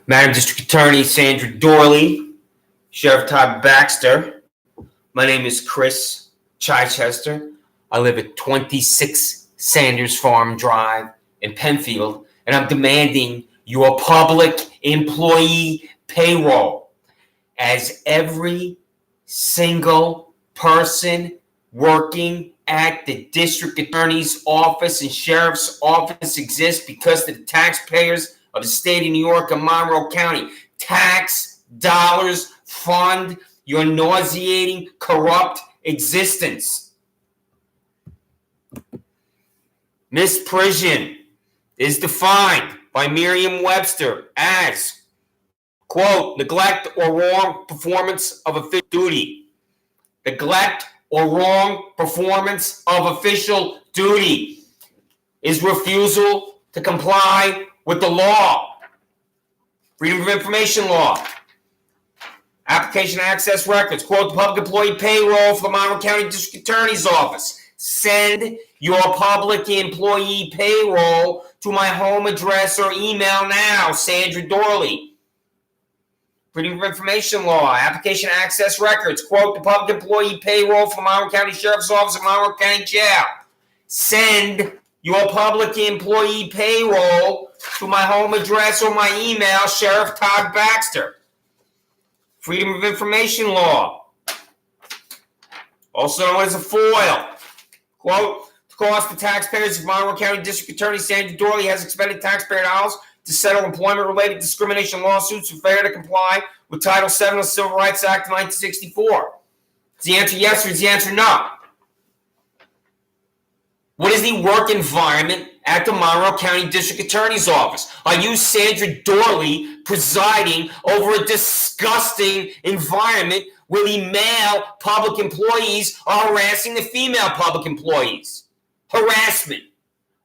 Madam District Attorney Sandra Doorley, Sheriff Todd Baxter. My name is Chris Chichester. I live at 26 Sanders Farm Drive in Penfield, and I'm demanding your public employee payroll, as every single person working at the district attorney's office and sheriff's office exists because the taxpayers of the state of New York and Monroe County tax dollars fund your nauseating, corrupt existence. MISPRISION is defined by Merriam-Webster as, quote, neglect or wrong performance of official duty. Neglect or wrong performance of official duty is refusal to comply with the law. Freedom of Information Law. Application to access records. Quote, the public employee payroll for the Monroe County District Attorney's Office. Send your public employee payroll to my home address or email now, Sandra Doorley. Freedom of Information Law. Application to access records. Quote, the public employee payroll for Monroe County Sheriff's Office and Monroe County Jail. Send your public employee payroll to my home address or my email, Sheriff Todd Baxter. Freedom of Information Law, also known as a FOIL. Quote, to cost the taxpayers of Monroe County District Attorney Sandra Doorley has expended taxpayer dollars to settle employment-related discrimination lawsuits for failure to comply with Title VII of the Civil Rights Act of 1964. Is the answer yes or is the answer no? What is the work environment at the Monroe County District Attorney's Office? Are you, Sandra Doorley, presiding over a disgusting environment where the male public employees are harassing the female public employees? Harassment.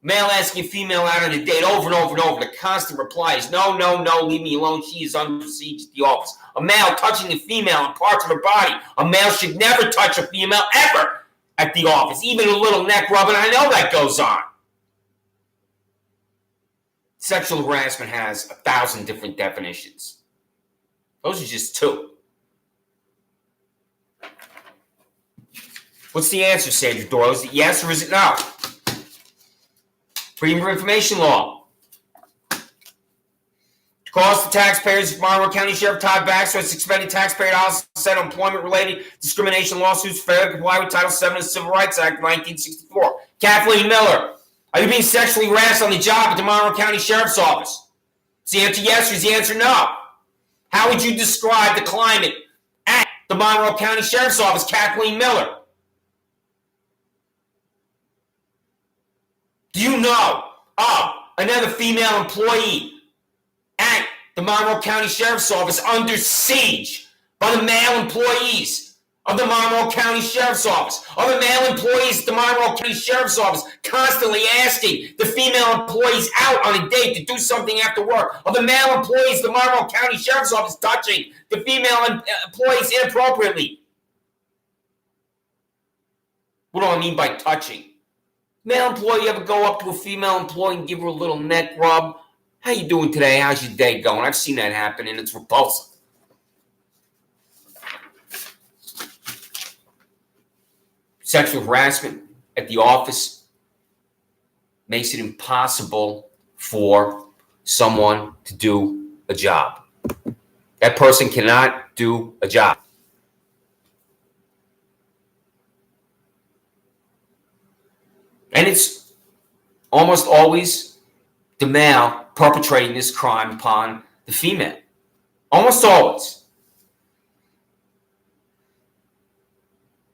Male asking a female out on a date over and over and over. The constant reply is, no, leave me alone. She is under siege at the office. A male touching a female on parts of her body. A male should never touch a female ever at the office, even a little neck rubbing. I know that goes on. Sexual harassment has 1,000 different definitions. Those are just two. What's the answer, Sandra Doyle? Is it yes or is it no? Freedom of Information Law. To cost the taxpayers of Monroe County Sheriff Todd Baxter has expended taxpayer dollars to settle employment-related discrimination lawsuits for failure to comply with Title VII of the Civil Rights Act of 1964. Kathleen Miller, are you being sexually harassed on the job at the Monroe County Sheriff's Office? Is the answer yes or is the answer no? How would you describe the climate at the Monroe County Sheriff's Office, Kathleen Miller? Do you know of another female employee at the Monroe County Sheriff's Office under siege by the male employees of the Monroe County Sheriff's Office? Are the male employees at the Monroe County Sheriff's Office constantly asking the female employees out on a date to do something after work? Are the male employees at the Monroe County Sheriff's Office touching the female employees inappropriately? What do I mean by touching? Male employee ever go up to a female employee and give her a little neck rub? How you doing today? How's your day going? I've seen that happen, and it's repulsive. Sexual harassment at the office makes it impossible for someone to do a job. That person cannot do a job. And it's almost always the male perpetrating this crime upon the female. Almost always.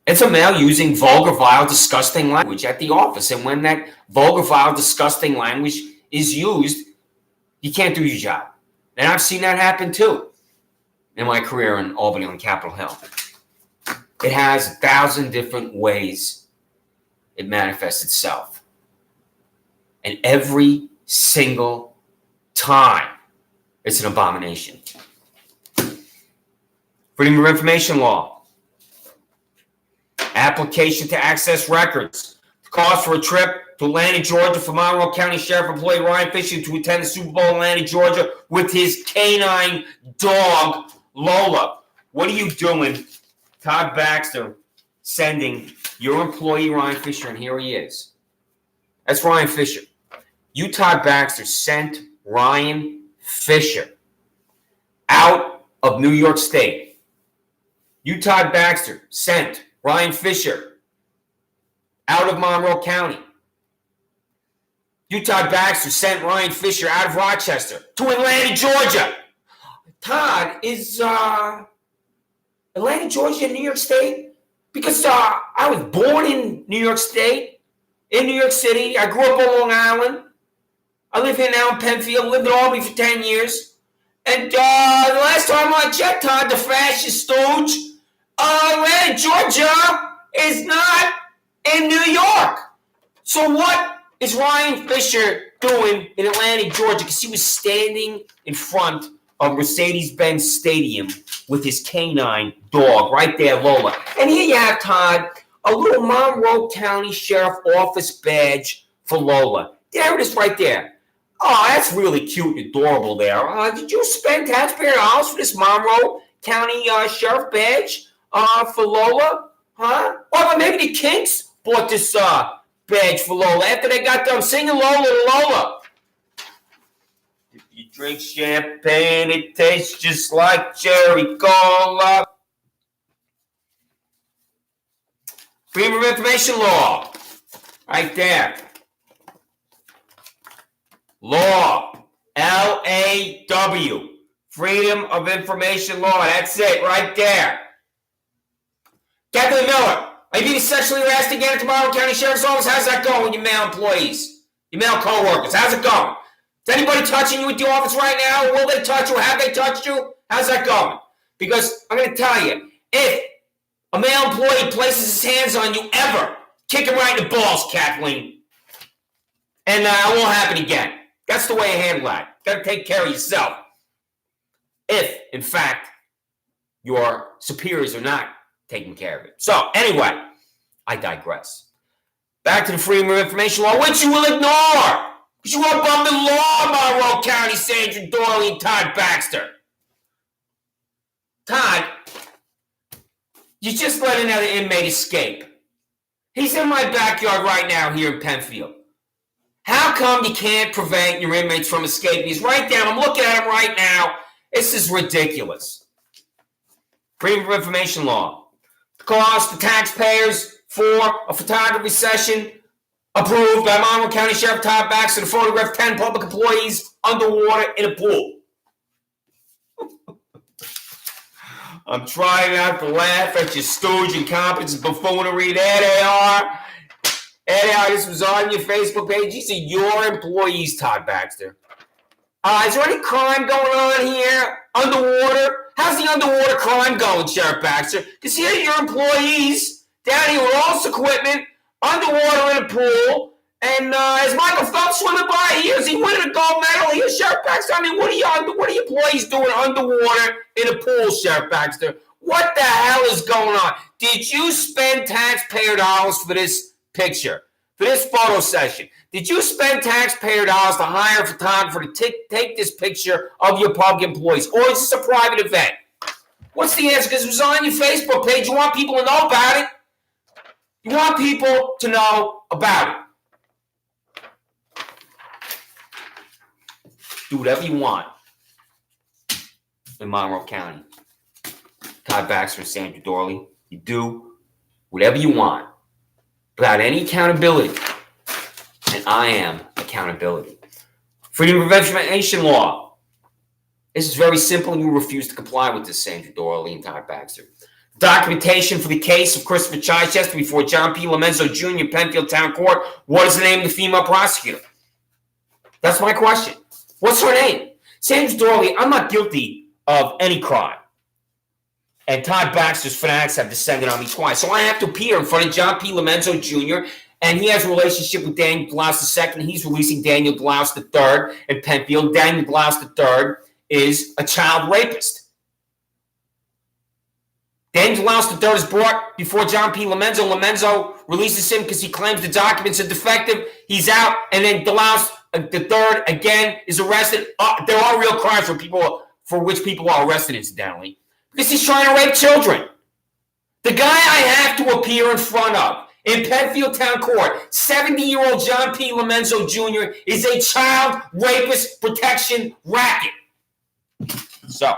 It's a male using vulgar, vile, disgusting language at the office. And when that vulgar, vile, disgusting language is used, you can't do your job. And I've seen that happen too in my career in Albany on Capitol Hill. It has 1,000 different ways it manifests itself. And every single time, it's an abomination. Freedom of Information Law. Application to access records. Cost for a trip to Atlanta, Georgia for Monroe County Sheriff employee Ryan Fisher to attend the Super Bowl in Atlanta, Georgia with his canine dog, Lola. What are you doing, Todd Baxter, sending your employee Ryan Fisher, and here he is. That's Ryan Fisher. You, Todd Baxter, sent Ryan Fisher out of New York State. You, Todd Baxter, sent Ryan Fisher out of Monroe County. You, Todd Baxter, sent Ryan Fisher out of Rochester to Atlanta, Georgia. Todd, is Atlanta, Georgia in New York State? Because I was born in New York State, in New York City. I grew up on Long Island. I live here now in Penfield, lived in Albany for 10 years. And the last time I checked, Todd, the fascist stooge, Atlanta, Georgia is not in New York. So what is Ryan Fisher doing in Atlanta, Georgia? Because he was standing in front of Mercedes-Benz Stadium with his canine dog right there, Lola. And here you have, Todd, a little Monroe County Sheriff Office badge for Lola. There it is right there. Oh, that's really cute and adorable there. Did you spend taxpayer dollars for this Monroe County Sheriff badge for Lola? Huh? Or maybe the Kinks bought this badge for Lola after they got done singing Lola to Lola. If you drink champagne, it tastes just like cherry cola. Freedom of Information Law. Right there. Law. L-A-W. Freedom of Information Law. That's it right there. Kathleen Miller. Are you being sexually harassed again at the Monroe County Sheriff's Office? How's that going, you male employees? You male co-workers? How's it going? Is anybody touching you at the office right now? Or will they touch you? Have they touched you? How's that going? Because I'm going to tell you, if a male employee places his hands on you ever, kick him right in the balls, Kathleen. And it won't happen again. That's the way I handle that. Got to take care of yourself. If, in fact, your superiors are not taking care of it. So, anyway, I digress. Back to the Freedom of Information Law, which you will ignore. Because you are above the law, Monroe County, Sandra, Doorley, and Todd Baxter. Todd, you just let another inmate escape. He's in my backyard right now here in Penfield. How come you can't prevent your inmates from escaping? He's right there. I'm looking at him right now. This is ridiculous. Freedom of Information Law. The cost to taxpayers for a photography session approved by Monroe County Sheriff Todd Baxter to photograph 10 public employees underwater in a pool. I'm trying not to laugh at your stooge incompetence and buffoonery. There they are. There they are. This was on your Facebook page. These are your employees, Todd Baxter. Is there any crime going on here? Underwater? How's the underwater crime going, Sheriff Baxter? Because here are your employees down here with all this equipment, underwater in a pool, and is Michael Phelps swimming by here? Is he winning a gold medal here, Sheriff Baxter? I mean, what are your employees doing underwater in a pool, Sheriff Baxter? What the hell is going on? Did you spend taxpayer dollars for this picture, for this photo session? Did you spend taxpayer dollars to hire a photographer to take this picture of your public employees? Or is this a private event? What's the answer? Because it was on your Facebook page. You want people to know about it. You want people to know about it. Do whatever you want in Monroe County. Todd Baxter and Sandra Doorley. You do whatever you want without any accountability. And I am accountability. Freedom of Information Law. This is very simple, and you refuse to comply with this, Sandra Doorley and Todd Baxter. Documentation for the case of Christopher Chichester before John P. Lomenzo Jr. Penfield Town Court. What is the name of the female prosecutor? That's my question. What's her name? Sandra Doorley, I'm not guilty of any crime. And Todd Baxter's fanatics have descended on me twice. So I have to appear in front of John P. Lomenzo Jr., and he has a relationship with Daniel Blouse II. He's releasing Daniel Blouse III in Penfield. Daniel Blouse III is a child rapist. Then Delouse III is brought before John P. Lomenzo. Lomenzo releases him because he claims the documents are defective. He's out, and then Delouse III again is arrested. There are real crimes for which people are arrested, incidentally, because he's trying to rape children. The guy I have to appear in front of in Penfield Town Court, 70-year-old John P. Lomenzo Jr., is a child rapist protection racket. So,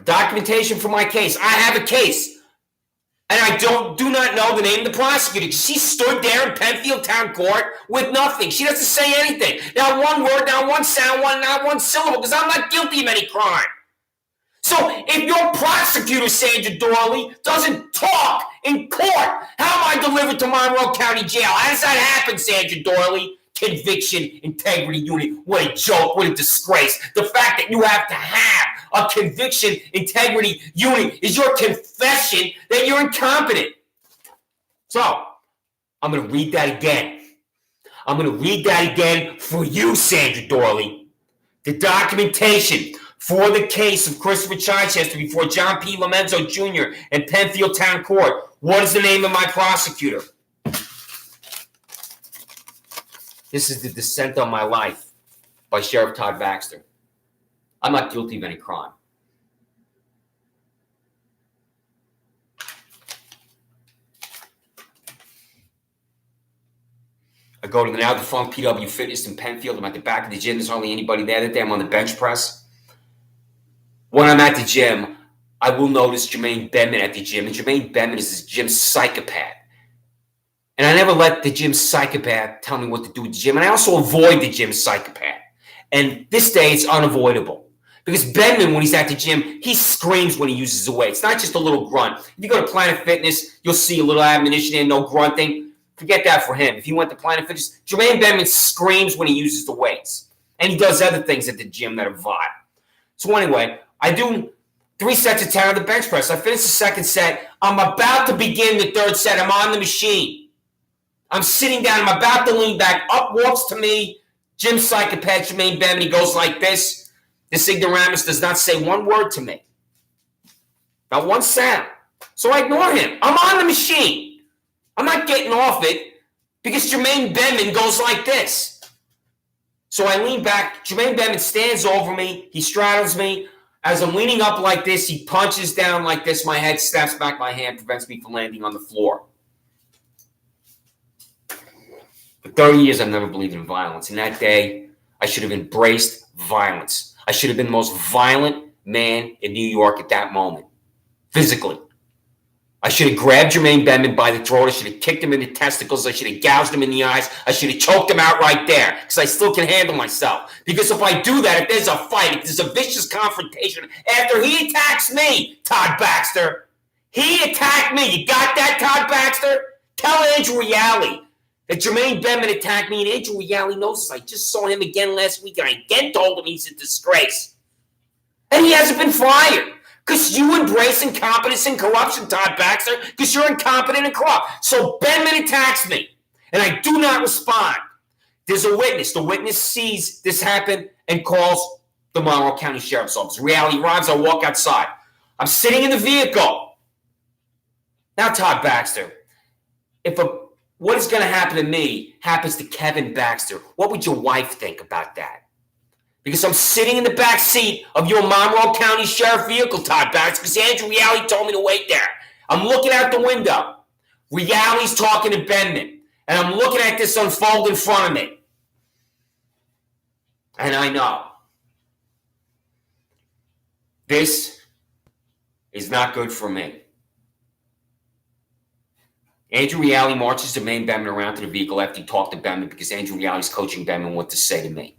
documentation for my case. I have a case. And I do not know the name of the prosecutor. She stood there in Penfield Town Court with nothing. She doesn't say anything. Not one word, not one sound, not one syllable, because I'm not guilty of any crime. So if your prosecutor, Sandra Doorley, doesn't talk in court, how am I delivered to Monroe County Jail? How does that happen, Sandra Doorley? Conviction, integrity unit. What a joke. What a disgrace. The fact that you have to have a conviction integrity unit is your confession that you're incompetent. So, I'm going to read that again. I'm going to read that again for you, Sandra Doorley. The documentation for the case of Christopher Chichester before John P. Lomenzo Jr. in Penfield Town Court. What is the name of my prosecutor? This is The Descent on My Life by Sheriff Todd Baxter. I'm not guilty of any crime. I go to the now defunct PW Fitness in Penfield. I'm at the back of the gym. There's hardly anybody there that day. I'm on the bench press. When I'm at the gym, I will notice Jermaine Benman at the gym. And Jermaine Benman is this gym psychopath. And I never let the gym psychopath tell me what to do with the gym. And I also avoid the gym psychopath. And this day, it's unavoidable. Because Benman, when he's at the gym, he screams when he uses the weight. It's not just a little grunt. If you go to Planet Fitness, you'll see a little admonition and no grunting. Forget that for him. If you went to Planet Fitness, Jermaine Benman screams when he uses the weights. And he does other things at the gym that are vile. So anyway, I do 3 sets of 10 on the bench press. I finish the second set. I'm about to begin the third set. I'm on the machine. I'm sitting down. I'm about to lean back. Up walks to me gym psychopath Jermaine Benman. He goes like this. This ignoramus does not say one word to me. Not one sound. So I ignore him. I'm on the machine. I'm not getting off it because Jermaine Benman goes like this. So I lean back. Jermaine Benman stands over me. He straddles me. As I'm leaning up like this, he punches down like this. My head snaps back. My hand prevents me from landing on the floor. For 30 years, I've never believed in violence. And that day, I should have embraced violence. I should have been the most violent man in New York at that moment. Physically. I should have grabbed Jermaine Benman by the throat. I should have kicked him in the testicles. I should have gouged him in the eyes. I should have choked him out right there because I still can handle myself. Because if I do that, if there's a fight, if there's a vicious confrontation, after he attacks me, Todd Baxter, he attacked me. You got that, Todd Baxter? Tell Andrew Reale that Jermaine Benman attacked me, and Andrew Reale knows this. I just saw him again last week, and I again told him he's a disgrace. And he hasn't been fired. Because you embrace incompetence and corruption, Todd Baxter, because you're incompetent and corrupt. So Benman attacks me, and I do not respond. There's a witness. The witness sees this happen and calls the Monroe County Sheriff's Office. Reality arrives. I walk outside. I'm sitting in the vehicle. Now, Todd Baxter, if what is going to happen to me happens to Kevin Baxter, what would your wife think about that? Because I'm sitting in the back seat of your Monroe County Sheriff vehicle, Todd Baxter, because Andrew Reale told me to wait there. I'm looking out the window. Reale's talking to Benman, and I'm looking at this unfold in front of me. And I know this is not good for me. Andrew Reale marches Jermaine Benman around to the vehicle after he talked to Benman because Andrew Reale's coaching Benman what to say to me.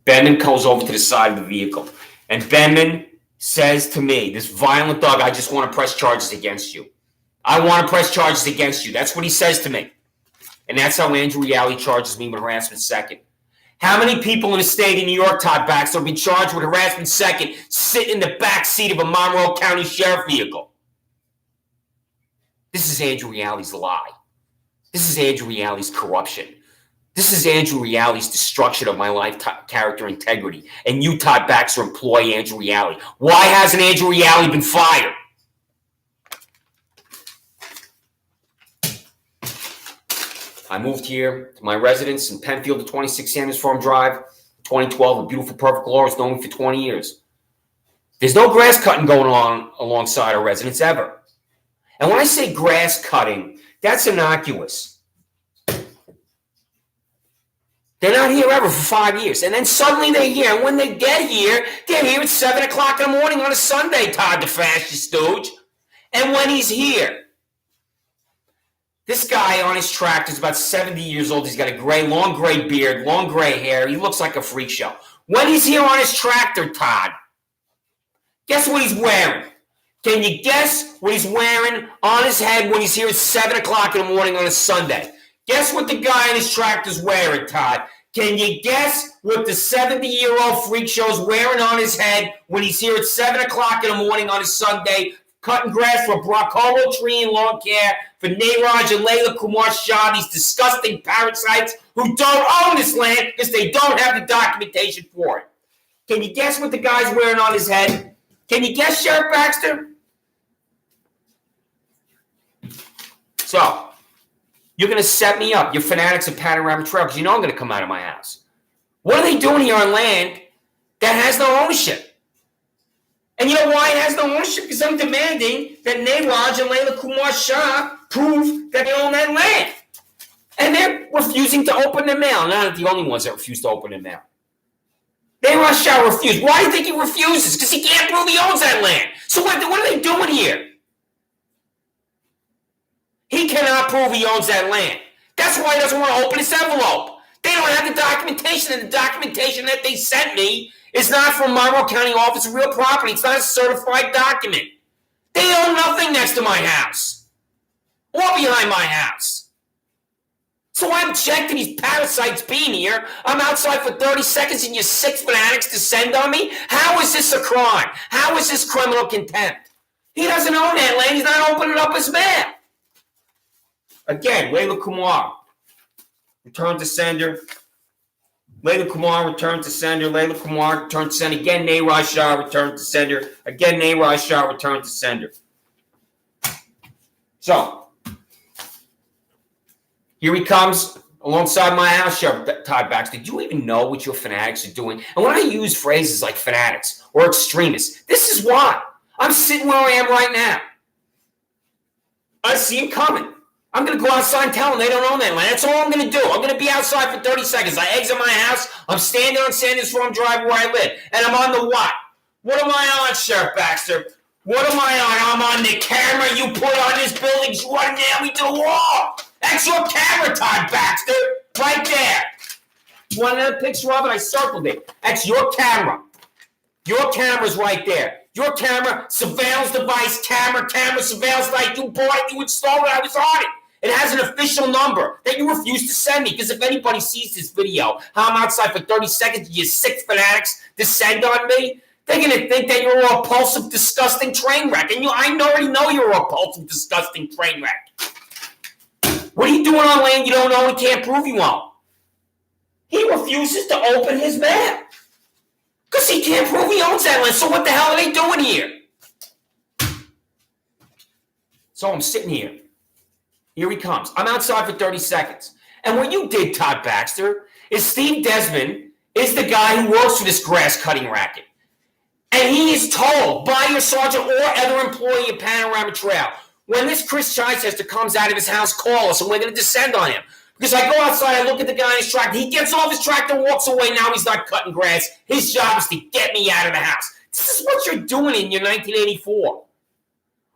Benman goes over to the side of the vehicle, and Benman says to me, this violent thug, I just want to press charges against you. I want to press charges against you. That's what he says to me. And that's how Andrew Reale charges me with harassment second. How many people in the state of New York, Todd Baxter, have been charged with harassment second sitting in the back seat of a Monroe County Sheriff vehicle? This is Andrew Reale's lie. This is Andrew Reale's corruption. This is Andrew Reality's destruction of my life character integrity. And you, Todd Baxter, employ Andrew Reality. Why hasn't Andrew Reality been fired? I moved here to my residence in Penfield at 26 Sanders Farm Drive, 2012. A beautiful, perfect law has known me for 20 years. There's no grass cutting going on alongside our residence ever. And when I say grass cutting, that's innocuous. They're not here ever for 5 years. And then suddenly they're here. And when they get here, they're here at 7 o'clock in the morning on a Sunday, Todd the fascist stooge. And when he's here, this guy on his tractor is about 70 years old. He's got a long gray beard, long gray hair. He looks like a freak show. When he's here on his tractor, Todd, guess what he's wearing? Can you guess what he's wearing on his head when he's here at 7 o'clock in the morning on a Sunday? Guess what the guy on his tractor's wearing, Todd? Can you guess what the 70-year-old freak show's wearing on his head when he's here at 7 o'clock in the morning on a Sunday, cutting grass for Bracolo Tree and Lawn Care, for Neeraj and Layla Kumar Shah, these disgusting parasites who don't own this land because they don't have the documentation for it. Can you guess what the guy's wearing on his head? Can you guess, Sheriff Baxter? So, you're going to set me up, you fanatics of Panorama Trail, because you know I'm going to come out of my house. What are they doing here on land that has no ownership? And you know why it has no ownership? Because I'm demanding that Neeraj and Layla Kumar Shah prove that they own that land. And they're refusing to open their mail. Not the only ones that refuse to open their mail. Neeraj Shah refused. Why do you think he refuses? Because he can't prove he owns that land. So what are they doing here? He cannot prove he owns that land. That's why he doesn't want to open his envelope. They don't have the documentation, and the documentation that they sent me is not from Monroe County Office of Real Property. It's not a certified document. They own nothing next to my house or behind my house. So I object to these parasites being here. I'm outside for 30 seconds and you 6 fanatics descend on me? How is this a crime? How is this criminal contempt? He doesn't own that land. He's not opening up his mail. Again, Layla Kumar, return to sender. Layla Kumar, return to sender. Layla Kumar, return to sender. Again, Neeraj Shah, return to sender. Again, Neeraj Shah, return to sender. So, here he comes alongside my house, Sheriff Todd Baxter. Do you even know what your fanatics are doing? And when I use phrases like fanatics or extremists, this is why. I'm sitting where I am right now. I see him coming. I'm going to go outside and tell them they don't own that land. That's all I'm going to do. I'm going to be outside for 30 seconds. I exit my house. I'm standing on Sanders Farm Drive where I live. And I'm on the what? What am I on, Sheriff Baxter? What am I on? I'm on the camera you put on this building. You want to nail me to the wall. That's your camera, Todd Baxter. Right there. You want another picture of it? I circled it. That's your camera. Your camera's right there. Your camera, surveillance device, camera, surveillance device. You bought it. You installed it. I was on it. It has an official number that you refuse to send me. Because if anybody sees this video, how I'm outside for 30 seconds, you 6 fanatics descend on me, they're going to think that you're a repulsive, disgusting train wreck. And I already know you're a repulsive, disgusting train wreck. What are you doing on land you don't own and can't prove you own? He refuses to open his mail. Because he can't prove he owns that land. So what the hell are they doing here? So I'm sitting here. Here he comes. I'm outside for 30 seconds. And what you did, Todd Baxter, is Steve Desmond is the guy who works for this grass cutting racket. And he is told by your sergeant or other employee at Panorama Trail, when this Chris Chichester comes out of his house, call us and we're going to descend on him. Because I go outside, I look at the guy in his tractor. He gets off his tractor, walks away. Now he's not cutting grass. His job is to get me out of the house. This is what you're doing in your 1984.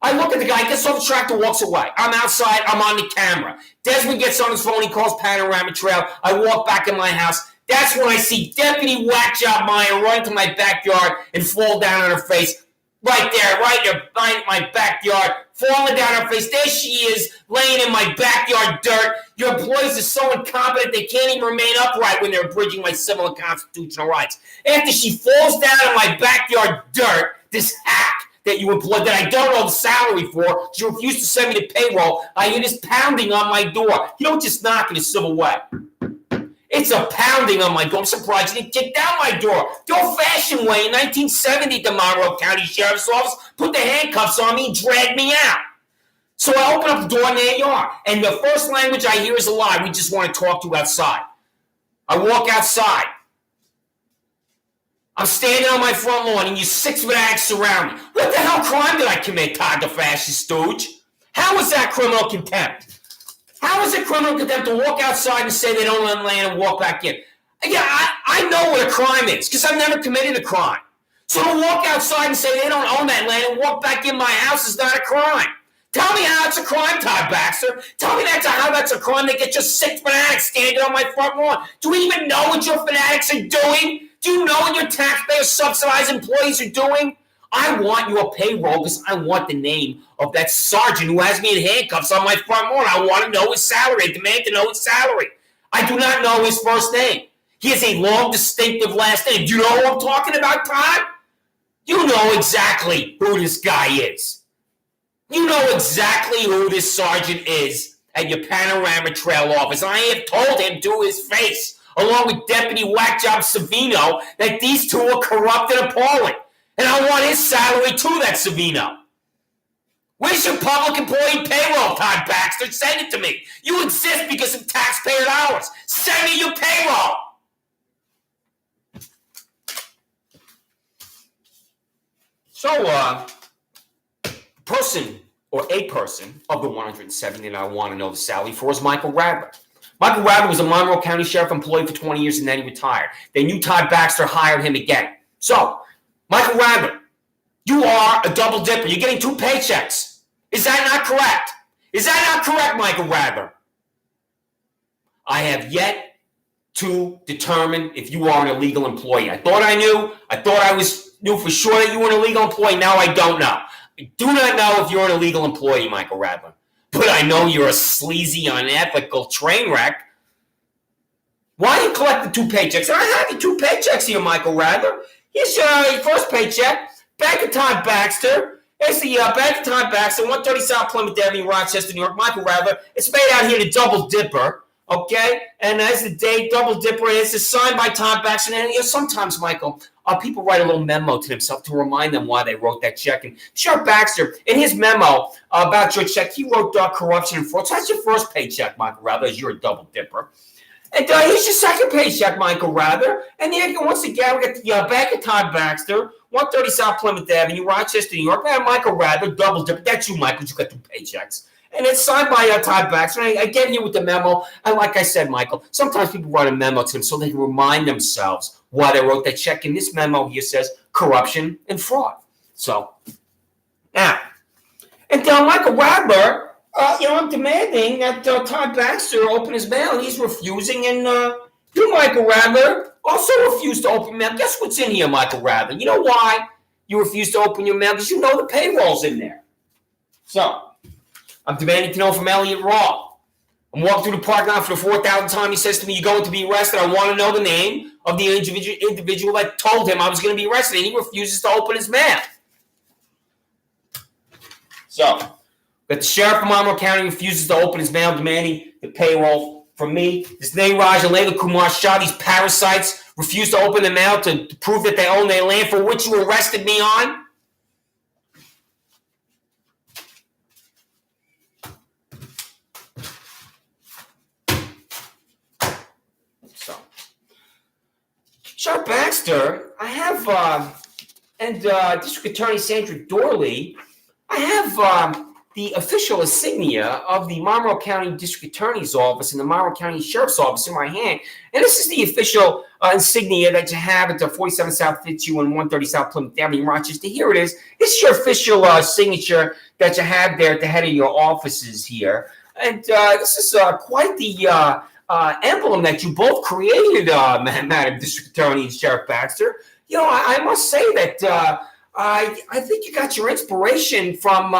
I look at the guy, gets off the tractor, walks away. I'm outside, I'm on the camera. Desmond gets on his phone, he calls Panorama Trail. I walk back in my house. That's when I see Deputy Whack Job Meyer run to my backyard and fall down on her face. Right there, right in my backyard, falling down her face. There she is, laying in my backyard dirt. Your employees are so incompetent they can't even remain upright when they're abridging my civil and constitutional rights. After she falls down in my backyard dirt, this hack that you employed that I don't know the salary for, she refused to send me to payroll, I hear this pounding on my door. You don't just knock in a civil way. It's a pounding on my door. I'm surprised you didn't kick down my door. The old-fashioned way in 1970, the Monroe County Sheriff's Office put the handcuffs on me and dragged me out. So I open up the door and there you are. And the first language I hear is a lie. We just want to talk to you outside. I walk outside. I'm standing on my front lawn and you 6 fanatics surround me. What the hell crime did I commit, Todd the fascist stooge? How is that criminal contempt? How is it criminal contempt to walk outside and say they don't own land and walk back in? Yeah, I know what a crime is because I've never committed a crime. So to walk outside and say they don't own that land and walk back in my house is not a crime. Tell me how it's a crime, Todd Baxter. Tell me how that's a crime to get just 6 fanatics standing on my front lawn. Do we even know what your fanatics are doing? Do you know what your taxpayer-subsidized employees are doing? I want your payroll because I want the name of that sergeant who has me in handcuffs on my front lawn. I want to know his salary. I demand to know his salary. I do not know his first name. He has a long, distinctive last name. Do you know who I'm talking about, Todd? You know exactly who this guy is. You know exactly who this sergeant is at your Panorama Trail office. I have told him to his face, along with Deputy Whackjob Savino, that these two are corrupt and appalling. And I want his salary too, that Savino. Where's your public employee payroll, Todd Baxter? Send it to me. You exist because of taxpayer dollars. Send me your payroll. So, a person of the 170 that I want to know the salary for is Michael Radler. Michael Radler was a Monroe County Sheriff employee for 20 years and then he retired. They knew Todd Baxter hired him again. So, Michael Radler, you are a double dipper. You're getting 2 paychecks. Is that not correct? Is that not correct, Michael Radler? I have yet to determine if you are an illegal employee. I thought I knew. I thought I knew for sure that you were an illegal employee. Now I don't know. I do not know if you're an illegal employee, Michael Radler. But I know you're a sleazy, unethical train wreck. Why do you collect the 2 paychecks? And I have your 2 paychecks here, Michael Radler. Here's your first paycheck. Bank of Todd Baxter. Here's the Bank of Todd Baxter, 130 South Plymouth Avenue, Rochester, New York. Michael Radler. It's made out here to Double Dipper. Okay? And as the date, Double Dipper, it's signed by Todd Baxter. And sometimes, Michael, people write a little memo to themselves to remind them why they wrote that check. And Sheriff Baxter, in his memo about your check, he wrote corruption and fraud. So that's your first paycheck, Michael Radler, as you're a Double Dipper. And here's your second paycheck, Michael Radler. And then once again, we got the Bank of Todd Baxter, 130 South Plymouth Avenue, Rochester, New York. And Michael Radler, Double Dipper. That's you, Michael. You got 2 paychecks. And it's signed by Todd Baxter. And I get here with the memo. And like I said, Michael, sometimes people write a memo to them so they can remind themselves why they wrote that check. And this memo here says corruption and fraud. So, now, and Michael Radler, I'm demanding that Todd Baxter open his mail, and he's refusing. And you, Michael Radler, also refuse to open mail. Guess what's in here, Michael Radler? You know why you refuse to open your mail? Because you know the payroll's in there. So, I'm demanding to know from Elliot Raw. I'm walking through the parking lot for the 4,000th time. He says to me, "You're going to be arrested." I want to know the name of the individual that told him I was going to be arrested, and he refuses to open his mail. So, but the sheriff of Monroe County refuses to open his mail, demanding the payroll from me. This Nairaj and Layla Kumar Shah, these parasites, refuse to open the mail to prove that they own their land for which you arrested me on. So, Sheriff Baxter, I have, and District Attorney Sandra Doorley, I have the official insignia of the Monroe County District Attorney's Office and the Monroe County Sheriff's Office in my hand. And this is the official insignia that you have at the 47 South Fitzhugh and 130 South Plymouth Avenue, Rochester. Here it is. This is your official signature that you have there at the head of your offices here. And this is quite the emblem that you both created, Madam District Attorney and Sheriff Baxter. You know, I must say that I think you got your inspiration from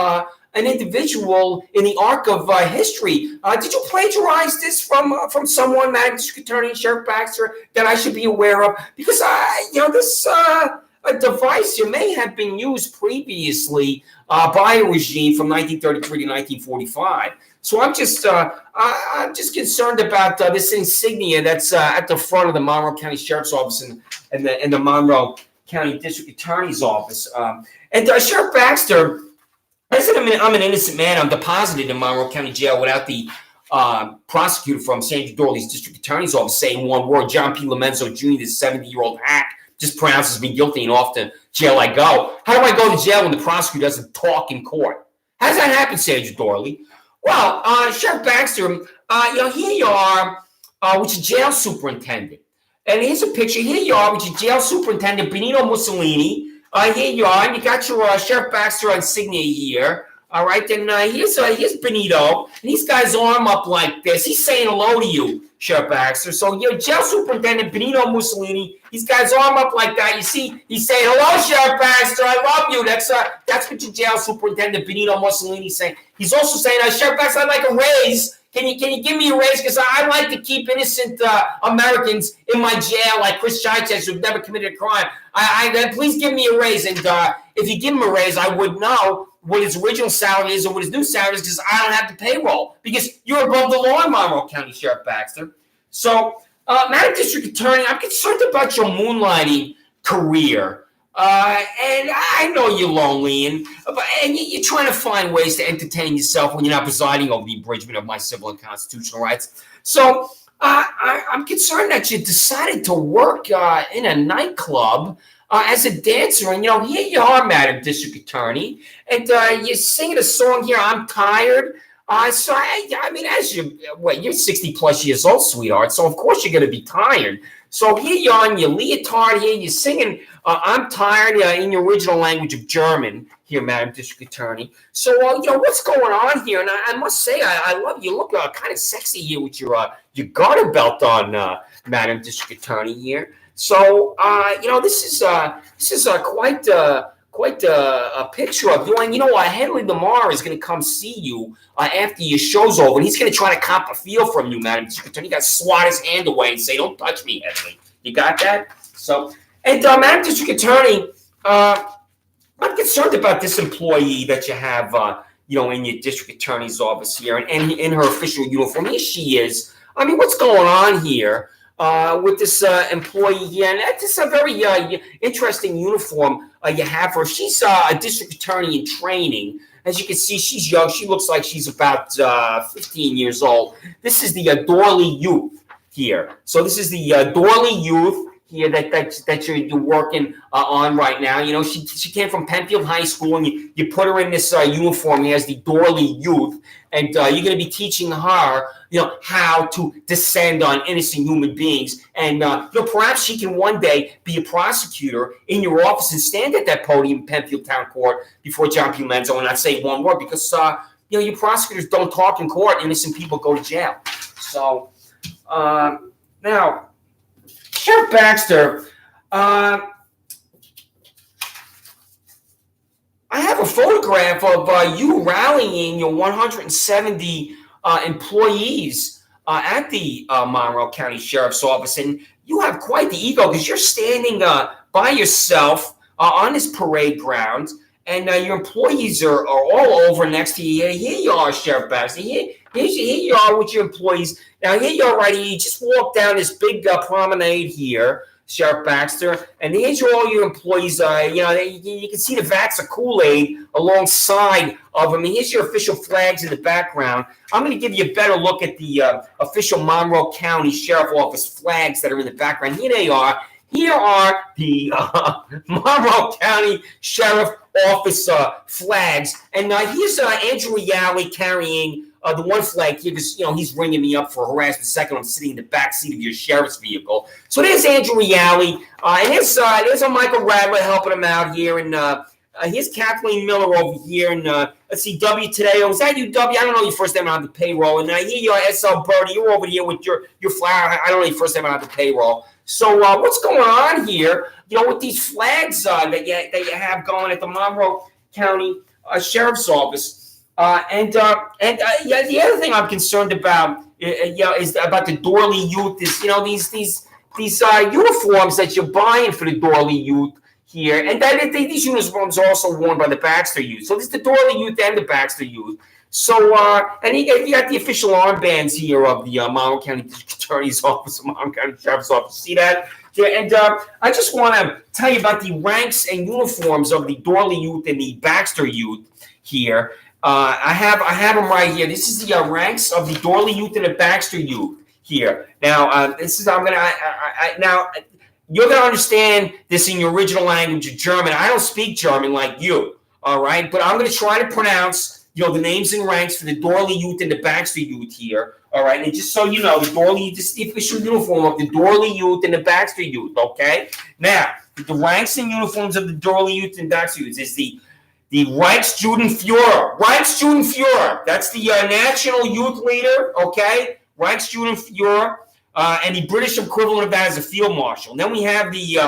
an individual in the arc of history. Did you plagiarize this from someone, Madam District Attorney and Sheriff Baxter, that I should be aware of? Because this a device may have been used previously by a regime from 1933 to 1945. So I'm just concerned about this insignia that's at the front of the Monroe County Sheriff's Office and the Monroe County District Attorney's Office. And Sheriff Baxter, I said I'm an innocent man. I'm deposited in Monroe County Jail without the prosecutor from Sandra Doorley's District Attorney's Office saying one word. John P. Lomenzo Jr., this 70-year-old hack, just pronounces me guilty, and off to jail I go. How do I go to jail when the prosecutor doesn't talk in court? How does that happen, Sandra Doorley? Well, Sheriff Baxter, here you are with your jail superintendent. And here's a picture. Here you are with your jail superintendent, Benito Mussolini. Here you are, and you got your Sheriff Baxter insignia here. All right, then here's Benito, and he's got his arm up like this. He's saying hello to you, Sheriff Baxter. So your jail superintendent, Benito Mussolini, he's got his arm up like that. You see, he's saying, hello, Sheriff Baxter, I love you. That's what your jail superintendent, Benito Mussolini, is saying. He's also saying, Sheriff Baxter, I'd like a raise. Can you give me a raise? Because I like to keep innocent Americans in my jail, like Chris Chichester, who've never committed a crime. Please give me a raise. And if you give him a raise, I would know what his original salary is or what his new salary is, because I don't have the payroll, because you're above the law in Monroe County, Sheriff Baxter. So, Madam District Attorney, I'm concerned about your moonlighting career. And I know you're lonely, and you're trying to find ways to entertain yourself when you're not presiding over the abridgment of my civil and constitutional rights. So I'm concerned that you decided to work in a nightclub as a dancer. And, here you are, Madam District Attorney, and you're singing a song here, I'm Tired. So, you're 60 plus years old, sweetheart, so of course you're going to be tired. So here you are in your leotard here, you're singing I'm Tired in your original language of German here, Madam District Attorney. So, what's going on here? And I must say, I love you. You look kind of sexy here with your garter belt on, Madam District Attorney here. So, this is quite a picture of you. And Henry Lamar is going to come see you after your show's over, and he's going to try to cop a feel from you, Madam District Attorney. You got to swat his hand away and say, "Don't touch me, Henry." You got that? So, and Madam District Attorney, I'm concerned about this employee that you have, in your district attorney's office here, and in her official uniform. Here she is. I mean, what's going on here? With this employee here, and that's a very interesting uniform you have her. She's a district attorney in training. As you can see, she's young. She looks like she's about 15 years old. This is the Doorley youth here. So this is the Doorley youth here that you're working on right now. She came from Penfield High School, and you put her in this uniform here as the Doorley youth, and you're going to be teaching her how to descend on innocent human beings. And, perhaps she can one day be a prosecutor in your office and stand at that podium in Penfield Town Court before John P. Lomenzo and not say one word, because, your prosecutors don't talk in court. Innocent people go to jail. So, now, Sheriff Baxter, I have a photograph of you rallying your 170 employees at the Monroe County Sheriff's Office, and you have quite the ego because you're standing by yourself on this parade ground, and your employees are all over next to you. Here you are, Sheriff Baxter. Here you are with your employees. Now, here you are right here. You just walk down this big promenade here, Sheriff Baxter, and here's all your employees. You can see the vats of Kool-Aid alongside of them. And here's your official flags in the background. I'm going to give you a better look at the official Monroe County Sheriff Office flags that are in the background. Here they are. Here are the Monroe County Sheriff Office flags. And here's Andrew Yalley carrying the one flag here, because he's ringing me up for harassment. Second, I'm sitting in the back seat of your sheriff's vehicle. So there's Andrew Yalley, and there's a Michael Radler helping him out here, and here's Kathleen Miller over here, and let's see, W today. Oh, is that you, W? I don't know your first name on the payroll. And here you are, SL Birdie. You're over here with your flower. I don't know your first name on the payroll. So what's going on here? With these flags that you have going at the Monroe County Sheriff's Office. The other thing I'm concerned about, is about the Doorley youth. Is these uniforms that you're buying for the Doorley youth here, and these uniforms are also worn by the Baxter youth. So this is the Doorley youth and the Baxter youth. So, and you got the official armbands here of the Monroe County District Attorney's Office, Monroe County Sheriff's Office. See that? Yeah, and I just want to tell you about the ranks and uniforms of the Doorley youth and the Baxter youth here. I have them right here. This is the ranks of the Doorley youth and the Baxter youth here. Now, now you're gonna understand this in your original language of German. I don't speak German like you, all right? But I'm gonna try to pronounce, the names and ranks for the Doorley youth and the Baxter youth here, all right? And just so you know, the Doorley, this is the official uniform of the Doorley youth and the Baxter youth, okay? Now, the ranks and uniforms of the Doorley youth and Baxter youth is the Reichsjudenführer. Reichsjudenführer. That's the national youth leader, okay? Reichsjudenführer. And the British equivalent of that is a field marshal. And then we have the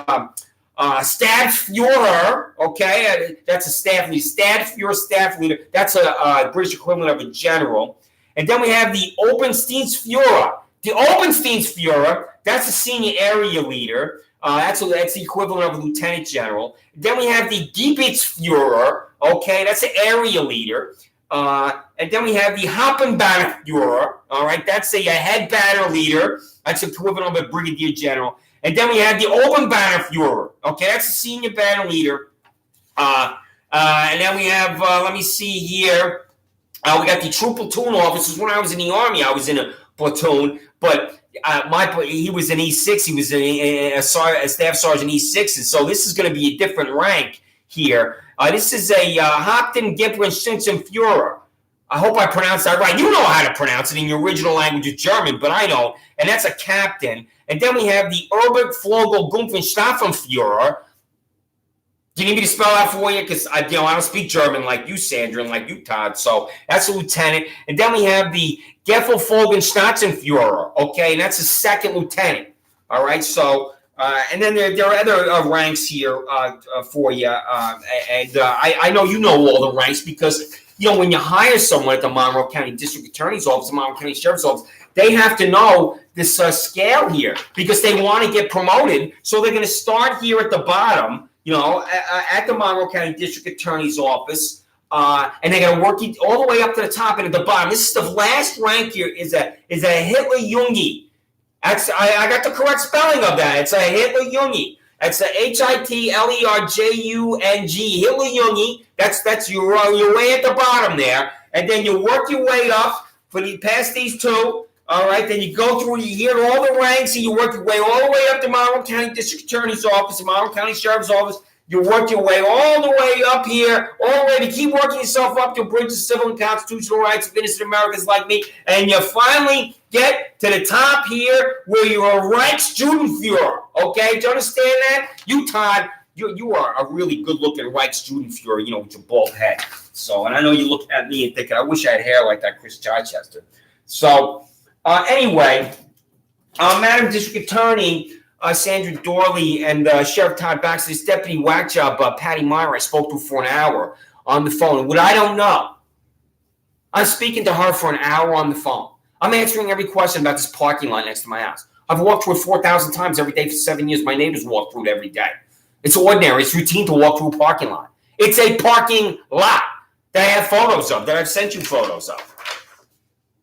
Stabsführer, okay? That's a staff leader. Stabsführer, staff leader. That's a British equivalent of a general. And then we have the Oberstdienstführer. The Oberstdienstführer, that's a senior area leader. That's the equivalent of a lieutenant general. Then we have the Gebietsführer, okay? That's an area leader. And then we have the Hauptbannführer, all right? That's a head banner leader. That's equivalent of a brigadier general. And then we have the Oberbannführer, okay? That's a senior banner leader. And then we have, let me see here. We got the troop platoon officers. When I was in the Army, I was in a platoon, but he was an E6. He was a staff sergeant E6, and so this is going to be a different rank here. This is a Hauptgebrenschützenführer. I hope I pronounced that right. You know how to pronounce it in your original language of German, but I don't. And that's a captain. And then we have the Oberflogelgruppenstaffelführer. Do you need me to spell that for you? Because I don't speak German like you, Sandra, and like you, Todd. So that's a lieutenant. And then we have the Geffelfolgenstaatsführer. Okay, and that's a second lieutenant. All right. So and then there are other ranks here for you. I know you know all the ranks because when you hire someone at the Monroe County District Attorney's Office, the Monroe County Sheriff's Office, they have to know this scale here because they want to get promoted. So they're going to start here at the bottom. At the Monroe County District Attorney's Office, and they're going to work all the way up to the top and at the bottom. This is the last rank here is a Hitler Jungi. I got the correct spelling of that. It's a Hitler Jungi. That's a Hitlerjung. Hitler Jungi. That's your way at the bottom there, and then you work your way up past these two. All right, then you go through, you hear all the ranks, and you work your way all the way up to Monroe County District Attorney's Office, Monroe County Sheriff's Office. You work your way all the way up here, all the way to keep working yourself up to a bridge of civil and constitutional rights of innocent Americans like me, and you finally get to the top here where you're a Reichsjudenführer. Okay, do you understand that? You, Todd, you are a really good-looking Reichsjudenführer, with your bald head. So, and I know you look at me and thinking, I wish I had hair like that Chris Chichester. So. Anyway, Madam District Attorney Sandra Doorley and Sheriff Todd Baxter, this Deputy Whack Job Patty Meyer, I spoke to for an hour on the phone. What I don't know, I'm speaking to her for an hour on the phone. I'm answering every question about this parking lot next to my house. I've walked through it 4,000 times every day for 7 years. My neighbors walk through it every day. It's ordinary. It's routine to walk through a parking lot. It's a parking lot that I have photos of, that I've sent you photos of.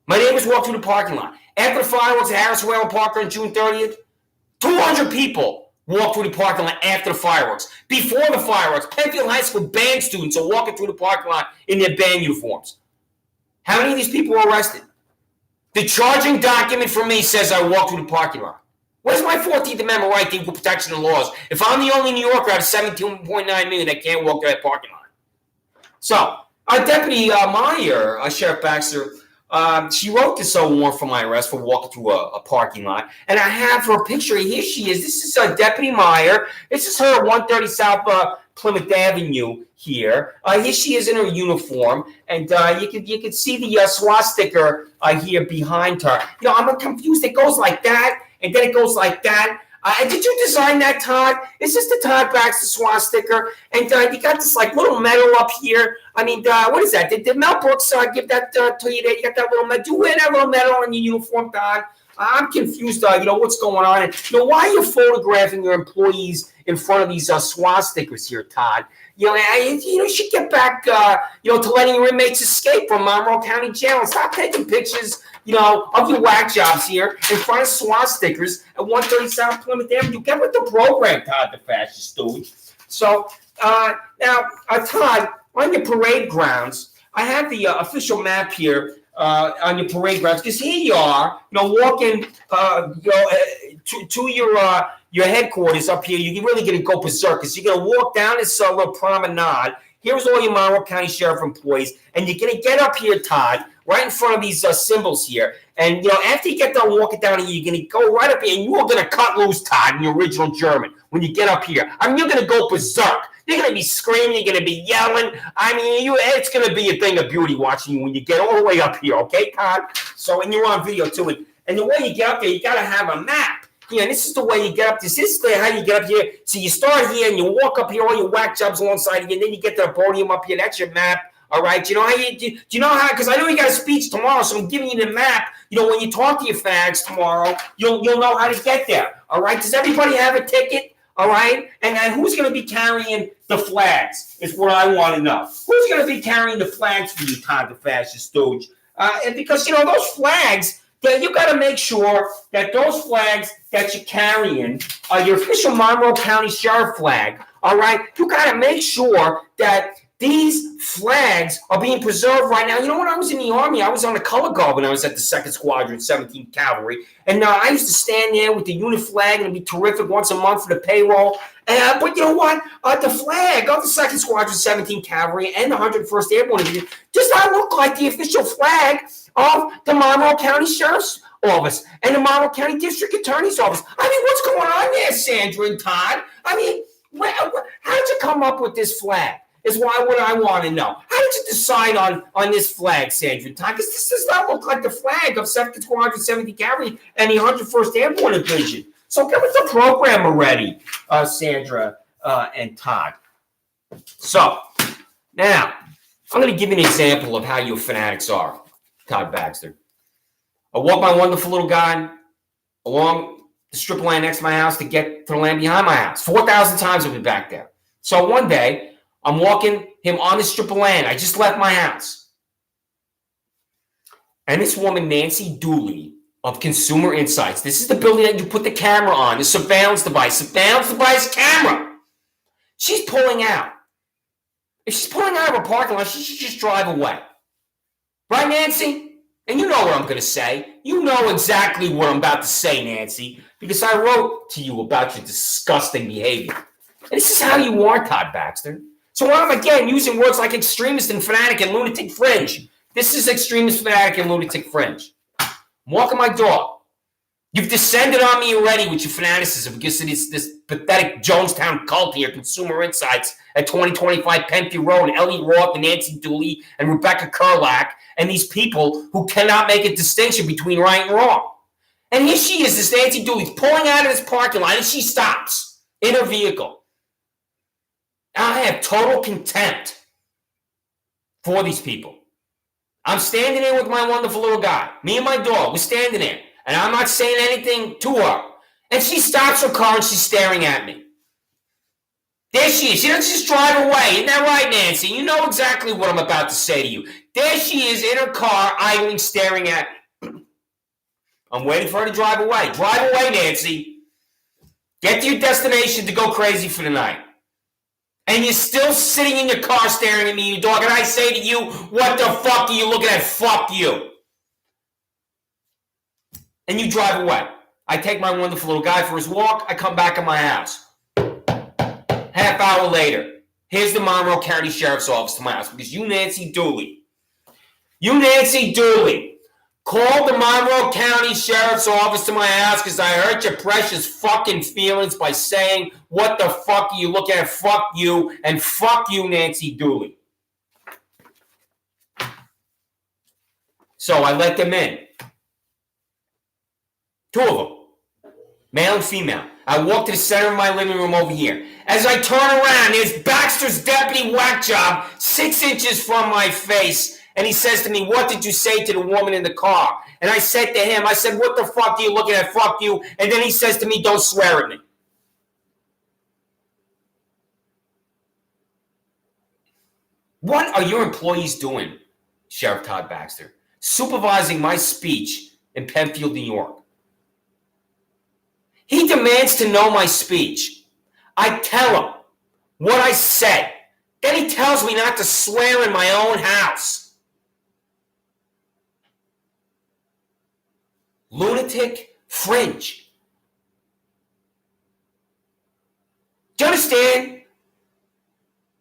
My neighbors walked through the parking lot. After the fireworks at Harris Whale Park on June 30th, 200 people walked through the parking lot after the fireworks. Before the fireworks, Penfield High School band students are walking through the parking lot in their band uniforms. How many of these people were arrested? The charging document for me says I walked through the parking lot. Where's my 14th Amendment right to equal protection of laws if I'm the only New Yorker out of 17.9 million that can't walk through that parking lot? So, Deputy Meyer, Sheriff Baxter, she wrote this warrant for my arrest for walking through a parking lot. And I have her picture. Here she is. This is Deputy Meyer. This is her at 130 South Plymouth Avenue here. Here she is in her uniform. And you can see the swastika here behind her. I'm confused. It goes like that. And then it goes like that. Did you design that, Todd? Is this the Todd Baxter swastika? And you got this little medal up here. I mean, what is that? Did Mel Brooks give that to you? There, you got that little medal. Do you wear that little medal on your uniform, Todd? I'm confused, what's going on. And, why are you photographing your employees in front of these swastikas here, Todd? You should get back, to letting your inmates escape from Monroe County Jail and stop taking pictures, of your whack jobs here in front of swastikas at 130 South Plymouth Avenue. Get with the program, Todd the fascist dude. So, now, Todd, on your parade grounds, I have the official map here on your parade grounds, because here you are, walking, to your headquarters up here. You're really going to go berserk, because you're going to walk down this little promenade. Here's all your Monroe County Sheriff employees, and you're going to get up here, Todd, right in front of these symbols here. And, after you get done walking down here, you're going to go right up here, and you are going to cut loose, Todd, in your original German when you get up here. I mean, you're going to go berserk. You're going to be screaming. You're going to be yelling. I mean, it's going to be a thing of beauty watching you when you get all the way up here, okay, Todd? So, and you're on video, too. And the way you get up there, you got to have a map. This is the way you get up. This is how you get up here. So you start here, and you walk up here, all your whack jobs alongside of you, and then you get to the podium up here. That's your map. All right, do you know how? Because I know you got a speech tomorrow, so I'm giving you the map. When you talk to your fags tomorrow, you'll know how to get there. All right, does everybody have a ticket? All right, and who's going to be carrying the flags? Is what I want to know. Who's going to be carrying the flags for you, Todd the fascist stooge? And because those flags, you got to make sure that those flags that you're carrying are your official Monroe County Sheriff flag. All right, you got to make sure that these flags are being preserved right now. When I was in the Army, I was on a color guard when I was at the 2nd Squadron, 17th Cavalry. And I used to stand there with the unit flag, and it'd be terrific once a month for the payroll. But you know what? The flag of the 2nd Squadron, 17th Cavalry, and the 101st Airborne Division does not look like the official flag of the Monroe County Sheriff's Office and the Monroe County District Attorney's Office. I mean, what's going on there, Sandra and Todd? I mean, how did you come up with this flag? Is what I want to know. How did you decide on this flag, Sandra and Todd? Because this does not look like the flag of 2nd Squadron, 17th Cavalry and the 101st Airborne Division. So get with the program already, Sandra and Todd. So, now, I'm going to give you an example of how you fanatics are, Todd Baxter. I walk my wonderful little guy along the strip of land next to my house to get to the land behind my house. 4,000 times I've been back there. So one day, I'm walking him on the strip of land. I just left my house. And this woman, Nancy Doorley of Consumer Insights, this is the building that you put the camera on, the surveillance device camera. She's pulling out. If she's pulling out of a parking lot, she should just drive away. Right, Nancy? And you know what I'm going to say. You know exactly what I'm about to say, Nancy, because I wrote to you about your disgusting behavior. And this is how you are, Todd Baxter. So I'm, again, using words like extremist and fanatic and lunatic fringe. This is extremist, fanatic, and lunatic fringe. I'm walking my dog. You've descended on me already with your fanaticism because it is this pathetic Jonestown cult here, Consumer Insights at 2025 Penfield Road, and Ellie Roth and Nancy Dooley and Rebecca Kerlack, and these people who cannot make a distinction between right and wrong. And here she is, this Nancy Dooley, pulling out of this parking lot, and she stops in her vehicle. I have total contempt for these people. I'm standing there with my wonderful little guy. Me and my dog, we're standing there. And I'm not saying anything to her. And she stops her car and she's staring at me. There she is. She doesn't just drive away. Isn't that right, Nancy? You know exactly what I'm about to say to you. There she is in her car, idling, staring at me. I'm waiting for her to drive away. Drive away, Nancy. Get to your destination to go crazy for the night. And you're still sitting in your car staring at me, you dog, and I say to you, what the fuck are you looking at? Fuck you. And you drive away. I take my wonderful little guy for his walk. I come back in my house. Half hour later, here's the Monroe County Sheriff's Office to my house because you, Nancy Dooley, called the Monroe County Sheriff's Office to my house because I hurt your precious fucking feelings by saying, what the fuck are you looking at? Fuck you, and fuck you, Nancy Dooley. So I let them in. 2 of them, male and female. I walk to the center of my living room over here. As I turn around, there's Baxter's deputy whack job 6 inches from my face. And he says to me, what did you say to the woman in the car? And I said to him, I said, what the fuck are you looking at? Fuck you. And then he says to me, don't swear at me. What are your employees doing, Sheriff Todd Baxter? Supervising my speech in Penfield, New York. He demands to know my speech. I tell him what I said. Then he tells me not to swear in my own house. Lunatic fringe. Do you understand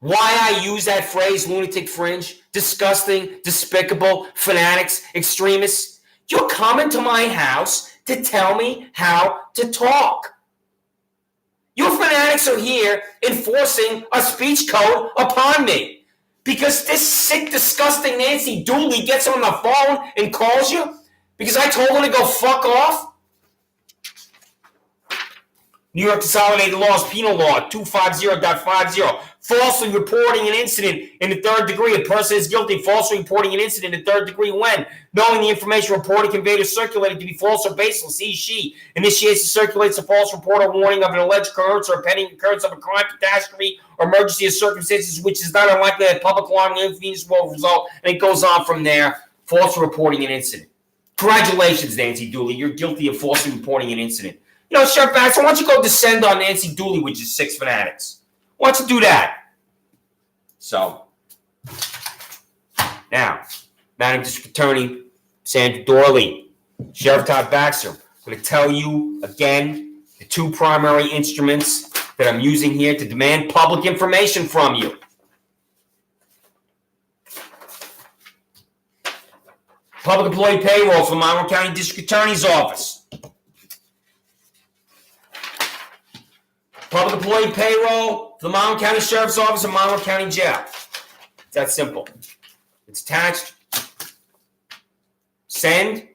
why I use that phrase, lunatic fringe? Disgusting, despicable, fanatics, extremists. You're coming to my house to tell me how to talk. Your fanatics are here enforcing a speech code upon me because this sick, disgusting Nancy Doorley gets on the phone and calls you because I told her to go fuck off. New York Consolidated Laws, Penal Law 250.50. Falsely reporting an incident in the third degree. A person is guilty of falsely reporting an incident in the third degree when, knowing the information reported, conveyed, or circulated to be false or baseless, he, she initiates or circulates a false report or warning of an alleged occurrence or pending occurrence of a crime, catastrophe, or emergency or circumstances which is not unlikely that public alarm and inconvenience will result, and it goes on from there. False reporting an incident. Congratulations, Nancy Doorley. You're guilty of falsely reporting an incident. You know, Sheriff Baxter, why don't you go descend on Nancy Doorley with your 6 fanatics? Why don't you do that? So, now, Madam District Attorney Sandra Doorley, Sheriff Todd Baxter, I'm going to tell you again the 2 primary instruments that I'm using here to demand public information from you. Public Employee Payroll from Monroe County District Attorney's Office. Public Employee Payroll for the Monroe County Sheriff's Office and Monroe County Jail. It's that simple. It's attached. Send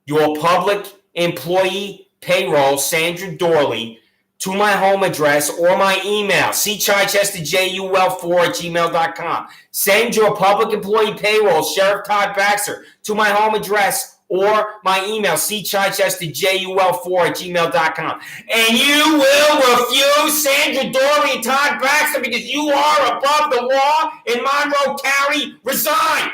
your public employee payroll, Sandra Doorley, to my home address or my email, cchichesterjul4@gmail.com. Send your public employee payroll, Sheriff Todd Baxter, to my home address or my email, cchichesterjul4@gmail.com. And you will refuse Sandra Doorley and Todd Baxter because you are above the law in Monroe County. Resign.